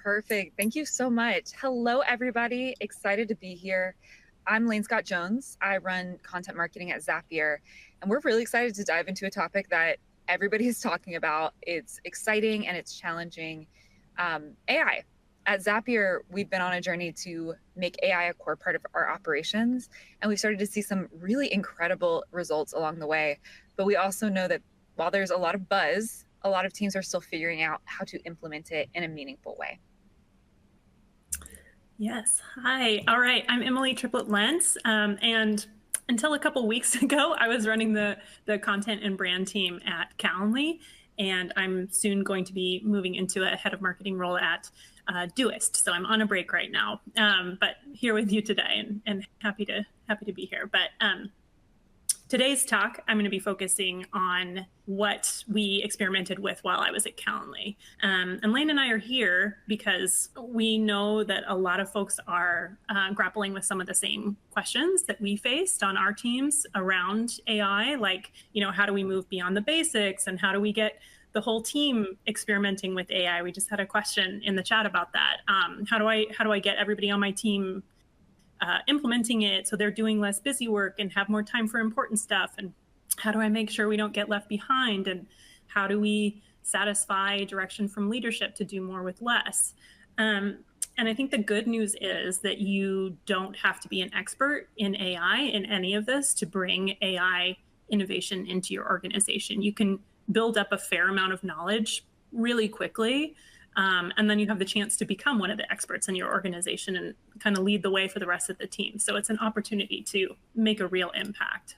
Perfect. Thank you so much. Hello, everybody. Excited to be here. I'm Lane Scott Jones. I run content marketing at Zapier, and we're really excited to dive into a topic that everybody is talking about. It's exciting and it's challenging. AI. At Zapier, we've been on a journey to make AI a core part of our operations, and we've started to see some really incredible results along the way. But we also know that while there's a lot of buzz, a lot of teams are still figuring out how to implement it in a meaningful way. Yes. Hi. All right. I'm Emily Triplett Lentz. And until a couple weeks ago, I was running the content and brand team at Calendly. And I'm soon going to be moving into a head of marketing role at Doist. So I'm on a break right now, but here with you today and happy to be here. But today's talk, I'm going to be focusing on what we experimented with while I was at Calendly. And Lane and I are here because we know that a lot of folks are grappling with some of the same questions that we faced on our teams around AI, like, how do we move beyond the basics and how do we get the whole team experimenting with AI? We just had a question in the chat about that. How do I get everybody on my team implementing it so they're doing less busy work and have more time for important stuff? And how do I make sure we don't get left behind? And how do we satisfy direction from leadership to do more with less? And I think the good news is that you don't have to be an expert in AI in any of this to bring AI innovation into your organization. You can build up a fair amount of knowledge really quickly. And then you have the chance to become one of the experts in your organization and kind of lead the way for the rest of the team. So it's an opportunity to make a real impact.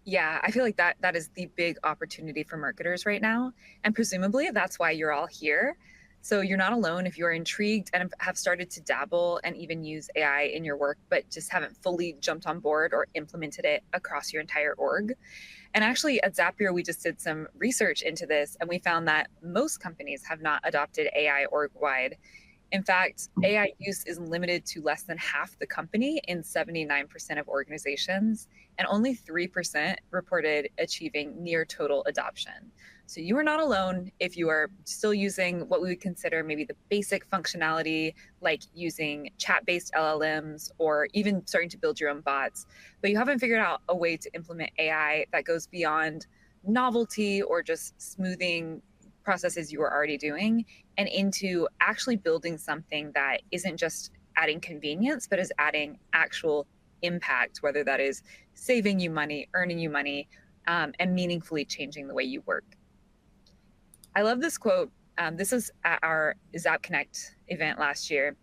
Yeah, I feel like that is the big opportunity for marketers right now. And presumably that's why you're all here. So you're not alone if you're intrigued and have started to dabble and even use AI in your work, but just haven't fully jumped on board or implemented it across your entire org. And actually at Zapier, we just did some research into this, and we found that most companies have not adopted AI org-wide. In fact, AI use is limited to less than half the company in 79% of organizations, and only 3% reported achieving near total adoption. So you are not alone if you are still using what we would consider maybe the basic functionality, like using chat-based LLMs or even starting to build your own bots, but you haven't figured out a way to implement AI that goes beyond novelty or just smoothing processes you are already doing and into actually building something that isn't just adding convenience, but is adding actual impact, whether that is saving you money, earning you money, and meaningfully changing the way you work. I love this quote. This is at our Zap Connect event last year.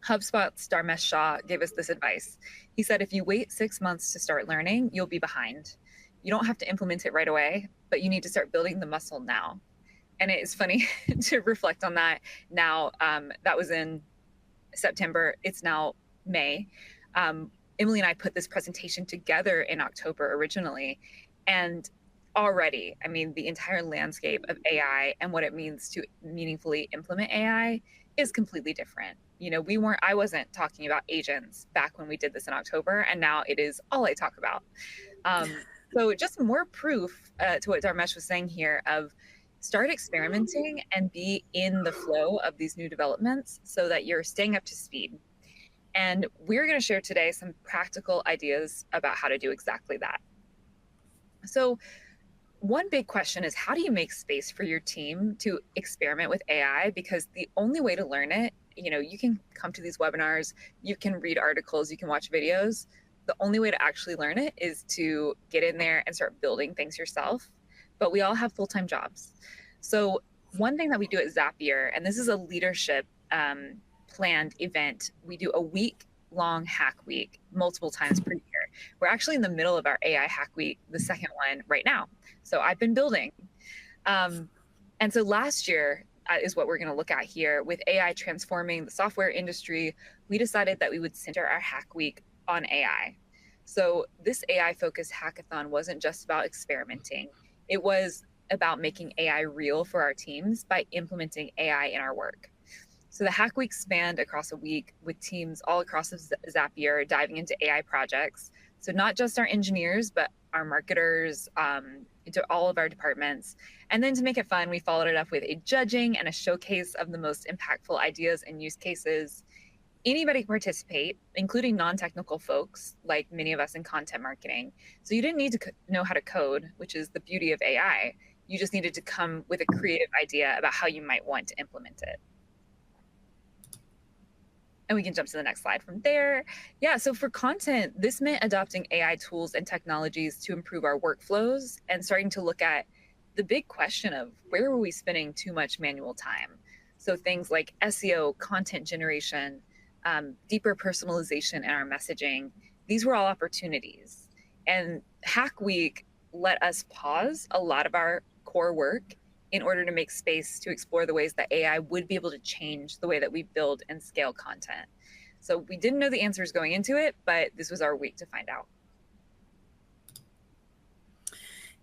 HubSpot's Dharmesh Shah gave us this advice. He said, if you wait 6 months to start learning, you'll be behind. You don't have to implement it right away, but you need to start building the muscle now. And it is funny to reflect on that now. That was in September. It's now May. Emily and I put this presentation together in October originally. And already, I mean, the entire landscape of AI and what it means to meaningfully implement AI is completely different. I wasn't talking about agents back when we did this in October, and now it is all I talk about. So just more proof to what Dharmesh was saying here of start experimenting and be in the flow of these new developments so that you're staying up to speed. And we're going to share today some practical ideas about how to do exactly that. So one big question is, how do you make space for your team to experiment with AI? Because the only way to learn it, you can come to these webinars, you can read articles, you can watch videos. The only way to actually learn it is to get in there and start building things yourself. But we all have full-time jobs. So one thing that we do at Zapier, and this is a leadership planned event, we do a week-long hack week multiple times per year. We're actually in the middle of our AI hack week, the second one right now. So I've been building. And so last year is what we're going to look at here. With AI transforming the software industry, we decided that we would center our hack week on AI. So this AI-focused hackathon wasn't just about experimenting. It was about making AI real for our teams by implementing AI in our work. So the hack week spanned across a week with teams all across Zapier diving into AI projects. So not just our engineers, but our marketers, into all of our departments. And then to make it fun, we followed it up with a judging and a showcase of the most impactful ideas and use cases. Anybody can participate, including non-technical folks like many of us in content marketing. So you didn't need to know how to code, which is the beauty of AI. You just needed to come with a creative idea about how you might want to implement it. And we can jump to the next slide from there. Yeah, so for content, this meant adopting AI tools and technologies to improve our workflows and starting to look at the big question of where were we spending too much manual time? So things like SEO, content generation, deeper personalization in our messaging, these were all opportunities. And Hack Week let us pause a lot of our core work in order to make space to explore the ways that AI would be able to change the way that we build and scale content. So we didn't know the answers going into it, but this was our week to find out.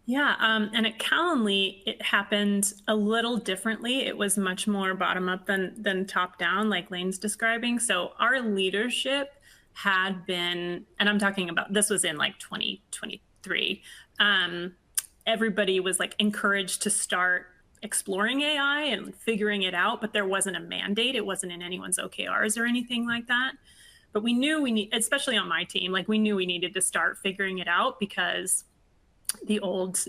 Yeah, and at Calendly, it happened a little differently. It was much more bottom up than top down, like Lane's describing. So our leadership had been, and I'm talking about, this was in like 2023. Everybody was like encouraged to start exploring AI and figuring it out, but there wasn't a mandate. It wasn't in anyone's OKRs or anything like that. But we knew we need, especially on my team, like we knew we needed to start figuring it out because the old,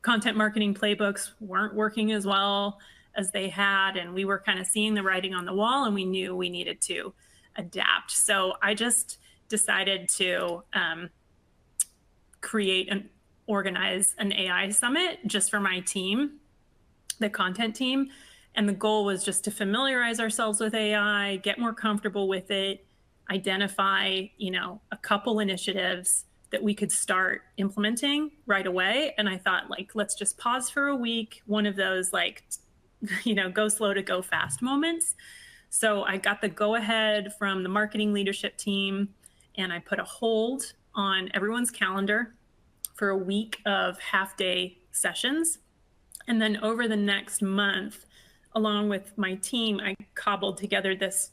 content marketing playbooks weren't working as well as they had. And we were kind of seeing the writing on the wall and we knew we needed to adapt. So I just decided to create and organize an AI summit just for my team, the content team. And the goal was just to familiarize ourselves with AI, get more comfortable with it, identify, a couple initiatives that we could start implementing right away. And I thought, let's just pause for a week, one of those go slow to go fast moments. So I got the go ahead from the marketing leadership team and I put a hold on everyone's calendar for a week of half-day sessions. And then over the next month, along with my team, I cobbled together this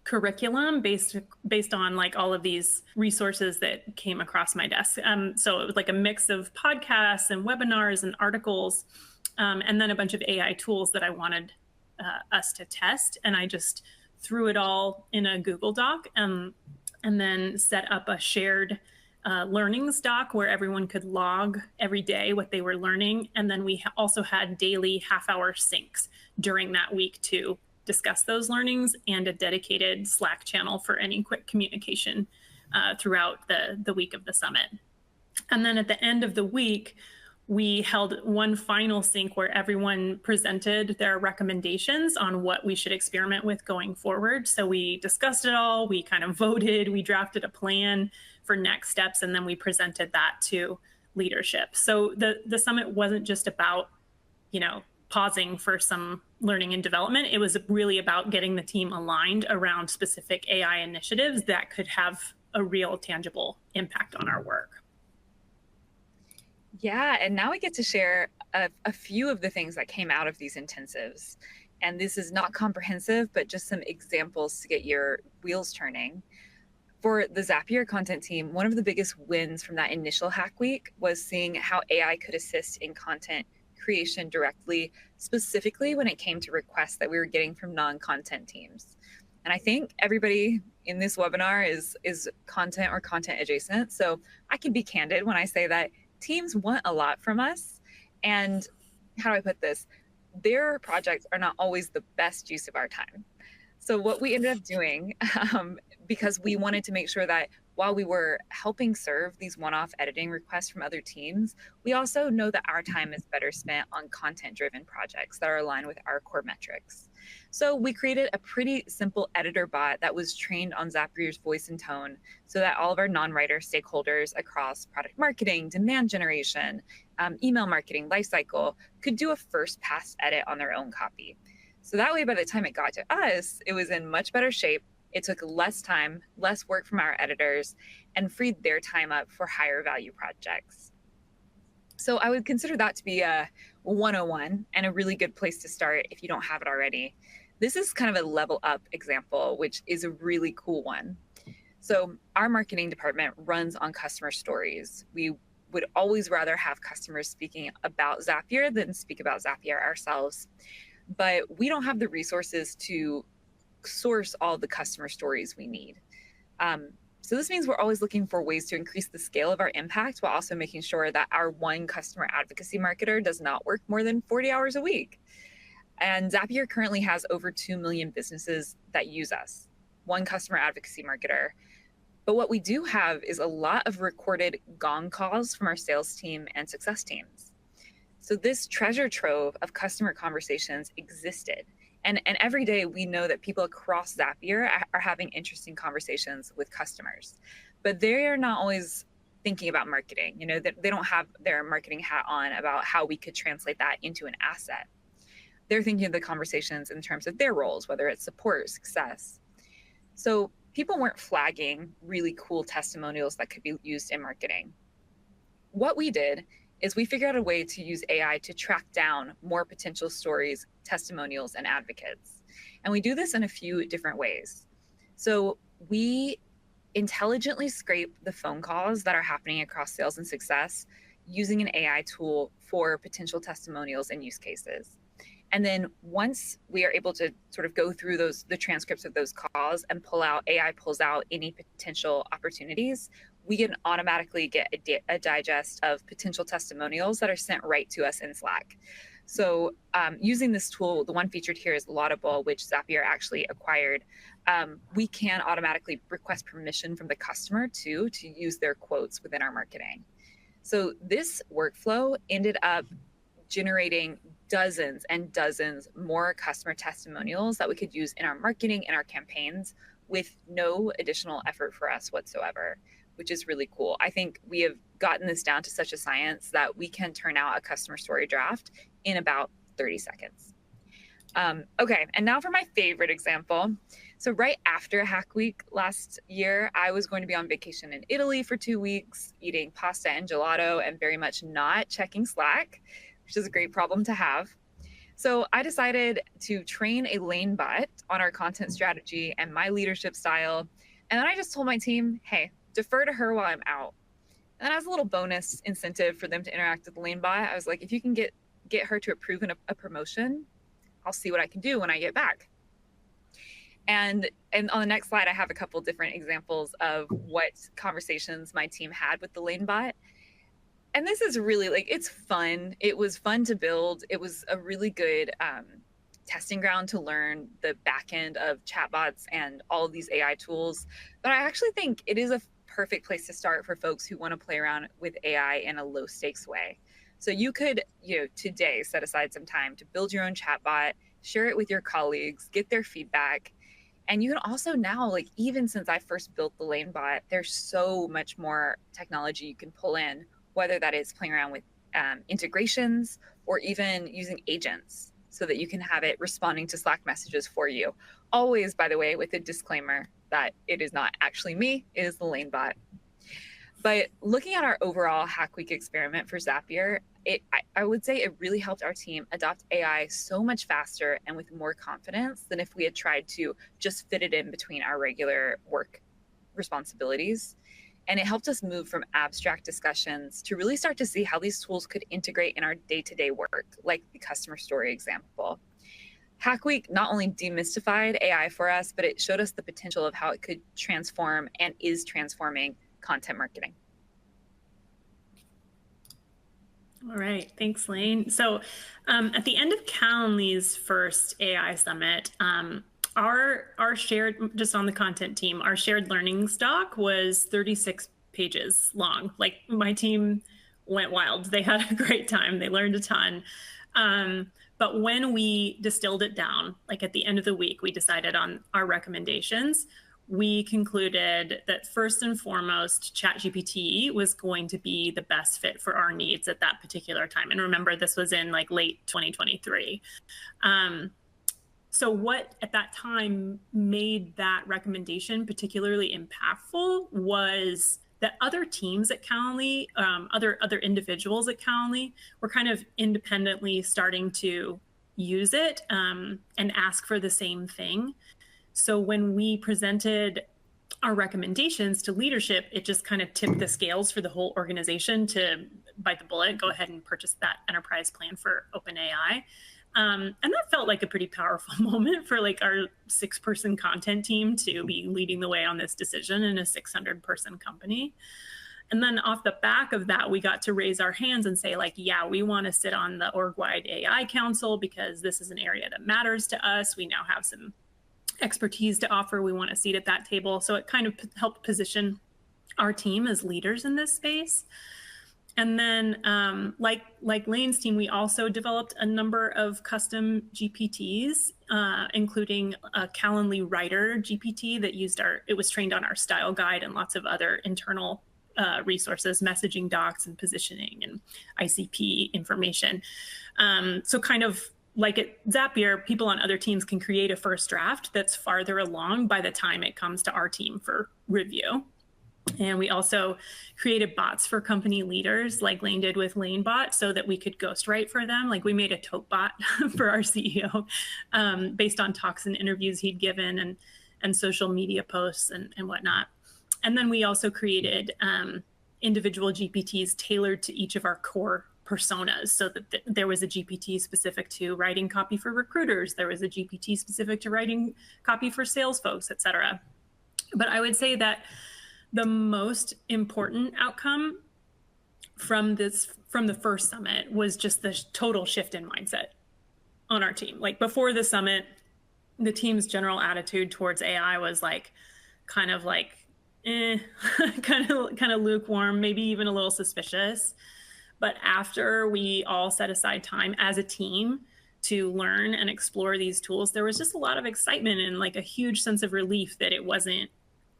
curriculum based on all of these resources that came across my desk. So it was like a mix of podcasts and webinars and articles, and then a bunch of AI tools that I wanted us to test. And I just threw it all in a Google Doc and then set up a shared learnings doc where everyone could log every day what they were learning. And then we also had daily half-hour syncs during that week to discuss those learnings and a dedicated Slack channel for any quick communication throughout the week of the summit. And then at the end of the week, we held one final sync where everyone presented their recommendations on what we should experiment with going forward. So we discussed it all, we kind of voted, we drafted a plan for next steps, and then we presented that to leadership. So the summit wasn't just about, pausing for some learning and development. It was really about getting the team aligned around specific AI initiatives that could have a real tangible impact on our work. Yeah, and now I get to share a few of the things that came out of these intensives. And this is not comprehensive, but just some examples to get your wheels turning. For the Zapier content team, one of the biggest wins from that initial Hack Week was seeing how AI could assist in content creation directly, specifically when it came to requests that we were getting from non-content teams. And I think everybody in this webinar is content or content adjacent. So I can be candid when I say that teams want a lot from us. And how do I put this? Their projects are not always the best use of our time. So what we ended up doing, because we wanted to make sure that while we were helping serve these one-off editing requests from other teams, we also know that our time is better spent on content-driven projects that are aligned with our core metrics. So we created a pretty simple editor bot that was trained on Zapier's voice and tone so that all of our non-writer stakeholders across product marketing, demand generation, email marketing, lifecycle could do a first pass edit on their own copy. So that way, by the time it got to us, it was in much better shape. It took less time, less work from our editors, and freed their time up for higher value projects. So I would consider that to be a 101 and a really good place to start if you don't have it already. This is kind of a level up example, which is a really cool one. So our marketing department runs on customer stories. We would always rather have customers speaking about Zapier than speak about Zapier ourselves. But we don't have the resources to source all the customer stories we need. So this means we're always looking for ways to increase the scale of our impact while also making sure that our one customer advocacy marketer does not work more than 40 hours a week. And Zapier currently has over 2 million businesses that use us, one customer advocacy marketer. But what we do have is a lot of recorded gong calls from our sales team and success teams. So this treasure trove of customer conversations existed. And every day we know that people across Zapier are having interesting conversations with customers, but they are not always thinking about marketing. You know, they don't have their marketing hat on about how we could translate that into an asset. They're thinking of the conversations in terms of their roles, whether it's support or success. So people weren't flagging really cool testimonials that could be used in marketing. What we did is we figured out a way to use AI to track down more potential stories, testimonials, and advocates. And we do this in a few different ways. So we intelligently scrape the phone calls that are happening across sales and success using an AI tool for potential testimonials and use cases. And then once we are able to sort of go through the transcripts of those calls and AI pulls out any potential opportunities, we can automatically get a digest of potential testimonials that are sent right to us in Slack. So using this tool, the one featured here is Laudable, which Zapier actually acquired. We can automatically request permission from the customer to use their quotes within our marketing. So this workflow ended up generating dozens and dozens more customer testimonials that we could use in our marketing and our campaigns with no additional effort for us whatsoever, which is really cool. I think we have gotten this down to such a science that we can turn out a customer story draft in about 30 seconds. Okay, and now for my favorite example. So right after Hack Week last year, I was going to be on vacation in Italy for 2 weeks, eating pasta and gelato and very much not checking Slack, which is a great problem to have. So I decided to train a lane bot on our content strategy and my leadership style. And then I just told my team, hey, defer to her while I'm out. And as a little bonus incentive for them to interact with the lane bot, I was like, if you can get her to approve a promotion, I'll see what I can do when I get back. And on the next slide, I have a couple different examples of what conversations my team had with the lane bot. And this is really it's fun. It was fun to build. It was a really good testing ground to learn the back end of chatbots and all of these AI tools. But I actually think it is a perfect place to start for folks who want to play around with AI in a low stakes way. So you could, today set aside some time to build your own chatbot, share it with your colleagues, get their feedback. And you can also now, even since I first built the lane bot, there's so much more technology you can pull in, whether that is playing around with integrations or even using agents so that you can have it responding to Slack messages for you. Always, by the way, with a disclaimer that it is not actually me, it is the lane bot. But looking at our overall Hack Week experiment for Zapier, I would say it really helped our team adopt AI so much faster and with more confidence than if we had tried to just fit it in between our regular work responsibilities. And it helped us move from abstract discussions to really start to see how these tools could integrate in our day-to-day work, like the customer story example. Hack Week not only demystified AI for us, but it showed us the potential of how it could transform and is transforming content marketing. All right, thanks, Lane. So at the end of Calendly's first AI summit, our shared, just on the content team, our shared learning stock was 36 pages long. My team went wild. They had a great time. They learned a ton. But when we distilled it down, at the end of the week, we decided on our recommendations. We concluded that first and foremost, ChatGPT was going to be the best fit for our needs at that particular time. And remember, this was in late 2023. So what at that time made that recommendation particularly impactful was that other teams at Calendly, other individuals at Calendly were kind of independently starting to use it and ask for the same thing. So when we presented our recommendations to leadership, it just kind of tipped the scales for the whole organization to bite the bullet, go ahead and purchase that enterprise plan for OpenAI. And that felt like a pretty powerful moment for like our 6-person content team to be leading the way on this decision in a 600-person company. And then off the back of that, we got to raise our hands and say, like, yeah, we want to sit on the org-wide AI council because this is an area that matters to us. We now have some expertise to offer. We want a seat at that table. So it kind of helped position our team as leaders in this space. And then like Lane's team, we also developed a number of custom GPTs, including a Calendly writer GPT that it was trained on our style guide and lots of other internal resources, messaging docs and positioning and ICP information. So kind of like at Zapier, people on other teams can create a first draft that's farther along by the time it comes to our team for review. And we also created bots for company leaders like Lane did with LaneBot so that we could ghostwrite for them. Like we made a tote bot for our CEO based on talks and interviews he'd given and social media posts and whatnot. And then we also created individual GPTs tailored to each of our core personas so that there was a GPT specific to writing copy for recruiters. There was a GPT specific to writing copy for sales folks, et cetera. But I would say that the most important outcome from the first summit was just the total shift in mindset on our team. Like before the summit, the team's general attitude towards AI was like, kind of lukewarm, maybe even a little suspicious. But after we all set aside time as a team to learn and explore these tools, there was just a lot of excitement and like a huge sense of relief that it wasn't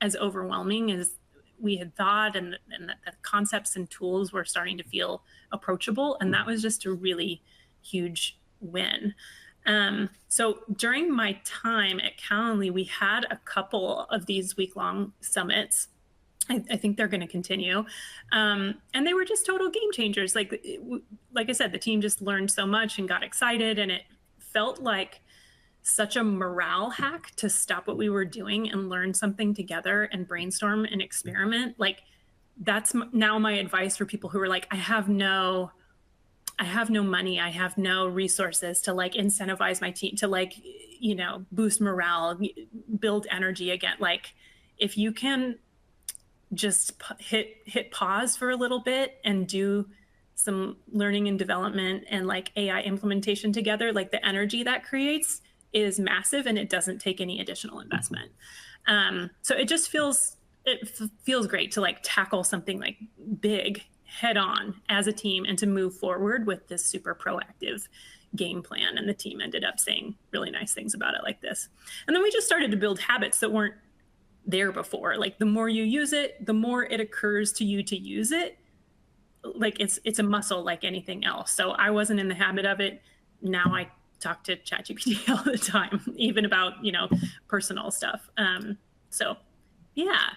as overwhelming as we had thought, and that the concepts and tools were starting to feel approachable. And that was just a really huge win. So during my time at Calendly, we had a couple of these week-long summits. I think they're going to continue. And they were just total game changers. Like I said, the team just learned so much and got excited, and it felt like such a morale hack to stop what we were doing and learn something together and brainstorm and experiment. Like that's now my advice for people who are like, I have no money, I have no resources to like incentivize my team to like, boost morale, build energy again. Like if you can just hit pause for a little bit and do some learning and development and like AI implementation together, like the energy that creates is massive and it doesn't take any additional investment. So it just feels great to like tackle something like big head on as a team and to move forward with this super proactive game plan. And the team ended up saying really nice things about it like this. And then we just started to build habits that weren't there before. Like the more you use it, the more it occurs to you to use it. Like it's a muscle like anything else. So I wasn't in the habit of it. Now I talk to ChatGPT all the time, even about, personal stuff. So yeah.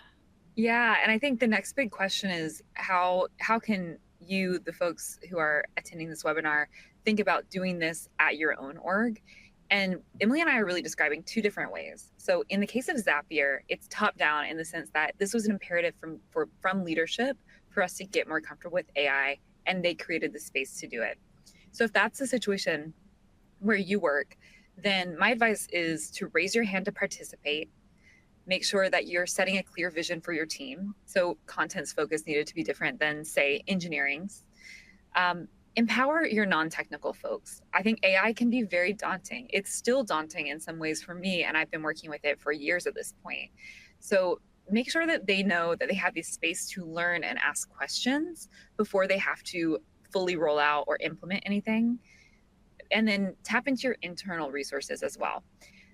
Yeah. And I think the next big question is how can you, the folks who are attending this webinar, think about doing this at your own org? And Emily and I are really describing two different ways. So in the case of Zapier, it's top down in the sense that this was an imperative from leadership for us to get more comfortable with AI, and they created the space to do it. So if that's the situation where you work, then my advice is to raise your hand to participate. Make sure that you're setting a clear vision for your team. So content's focus needed to be different than, say, engineering's. Empower your non-technical folks. I think AI can be very daunting. It's still daunting in some ways for me, and I've been working with it for years at this point. So make sure that they know that they have the space to learn and ask questions before they have to fully roll out or implement anything. And then tap into your internal resources as well.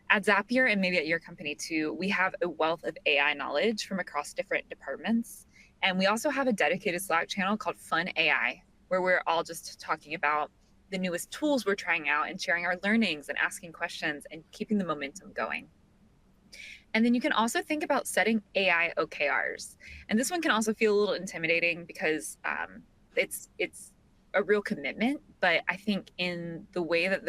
At Zapier, and maybe at your company too, we have a wealth of AI knowledge from across different departments. And we also have a dedicated Slack channel called Fun AI, where we're all just talking about the newest tools we're trying out and sharing our learnings and asking questions and keeping the momentum going. And then you can also think about setting AI OKRs. And this one can also feel a little intimidating because it's a real commitment, but I think in the way that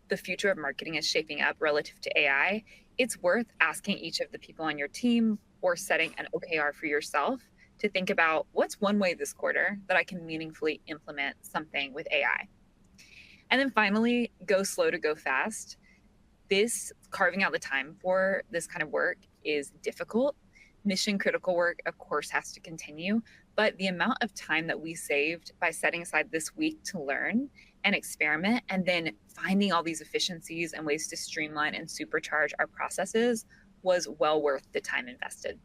the future of marketing is shaping up relative to AI, it's worth asking each of the people on your team or setting an OKR for yourself to think about what's one way this quarter that I can meaningfully implement something with AI. And then finally, go slow to go fast. This carving out the time for this kind of work is difficult. Mission critical work, of course, has to continue, but the amount of time that we saved by setting aside this week to learn and experiment and then finding all these efficiencies and ways to streamline and supercharge our processes was well worth the time invested.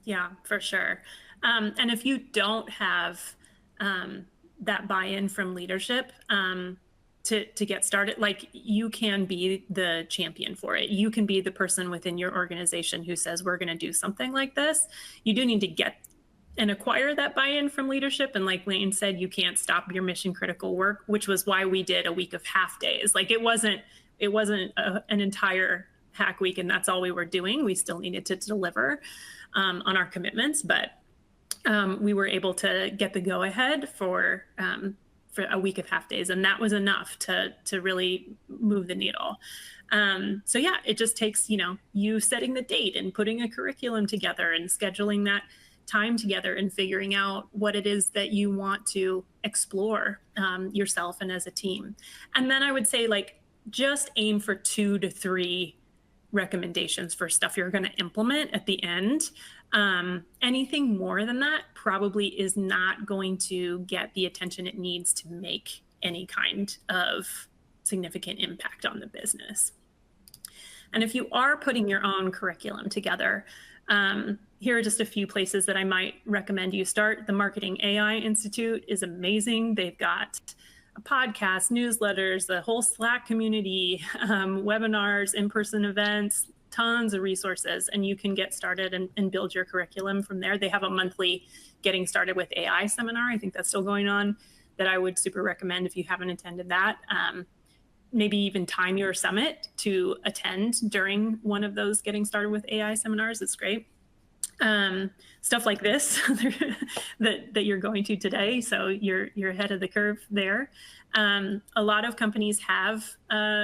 Yeah, for sure. And if you don't have that buy-in from leadership to get started, like, you can be the champion for it. You can be the person within your organization who says, we're going to do something like this. You do need to get and acquire that buy-in from leadership. And like Lane said, you can't stop your mission critical work, which was why we did a week of half days. Like, it wasn't an entire hack week and that's all we were doing. We still needed to deliver on our commitments, but we were able to get the go ahead for a week of half days. And that was enough to really move the needle. So yeah, it just takes, you setting the date and putting a curriculum together and scheduling that time together and figuring out what it is that you want to explore yourself and as a team. And then I would say, like, just aim for 2 to 3 recommendations for stuff you're going to implement at the end. Anything more than that probably is not going to get the attention it needs to make any kind of significant impact on the business. And if you are putting your own curriculum together, here are just a few places that I might recommend you start. The Marketing AI Institute is amazing. They've got a podcast, newsletters, the whole Slack community, webinars, in-person events, tons of resources, and you can get started and build your curriculum from there. They have a monthly Getting Started with AI seminar. I think that's still going on, that I would super recommend if you haven't attended that. Maybe even time your summit to attend during one of those Getting Started with AI seminars. It's great. Stuff like this that you're going to today. So you're ahead of the curve there. A lot of companies have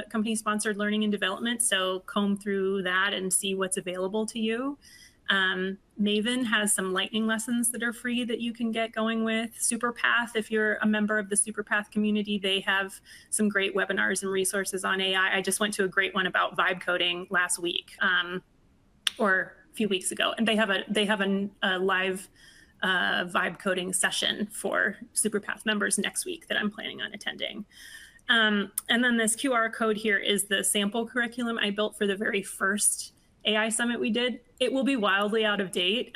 company-sponsored learning and development. So comb through that and see what's available to you. Maven has some lightning lessons that are free that you can get going with. Superpath, if you're a member of the Superpath community, they have some great webinars and resources on AI. I just went to a great one about vibe coding last week, or a few weeks ago, and they have a live vibe coding session for Superpath members next week that I'm planning on attending. And then this QR code here is the sample curriculum I built for the very first AI summit we did. It will be wildly out of date.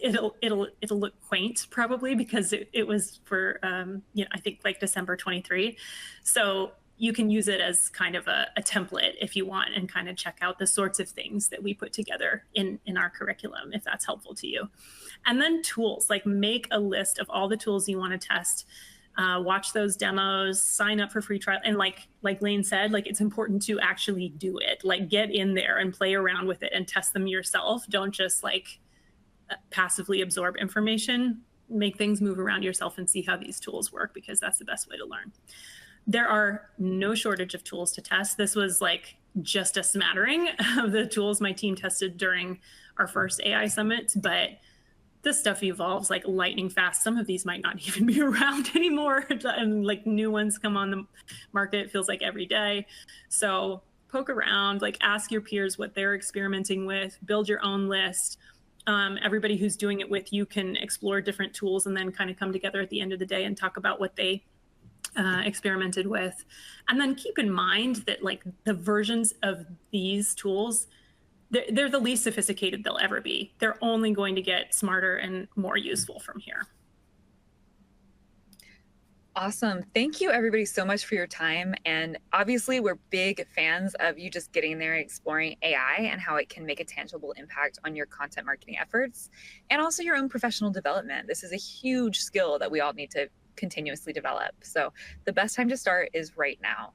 It'll look quaint probably because it was for I think like December 23. So you can use it as kind of a template if you want, and kind of check out the sorts of things that we put together in our curriculum, if that's helpful to you. And then tools, like, make a list of all the tools you want to test. Watch those demos, sign up for free trial. And like Lane said, like, it's important to actually do it. Like, get in there and play around with it and test them yourself. Don't just like passively absorb information. Make things move around yourself and see how these tools work, because that's the best way to learn. There are no shortage of tools to test. This was like just a smattering of the tools my team tested during our first AI summit, but this stuff evolves like lightning fast. Some of these might not even be around anymore, and like new ones come on the market, it feels like every day. So poke around, like, ask your peers what they're experimenting with, build your own list. Everybody who's doing it with you can explore different tools and then kind of come together at the end of the day and talk about what they experimented with. And then keep in mind that, like, the versions of these tools, they're the least sophisticated they'll ever be. They're only going to get smarter and more useful from here. Awesome. Thank you, everybody, so much for your time. And obviously, we're big fans of you just getting there and exploring AI and how it can make a tangible impact on your content marketing efforts and also your own professional development. This is a huge skill that we all need to continuously develop. So the best time to start is right now.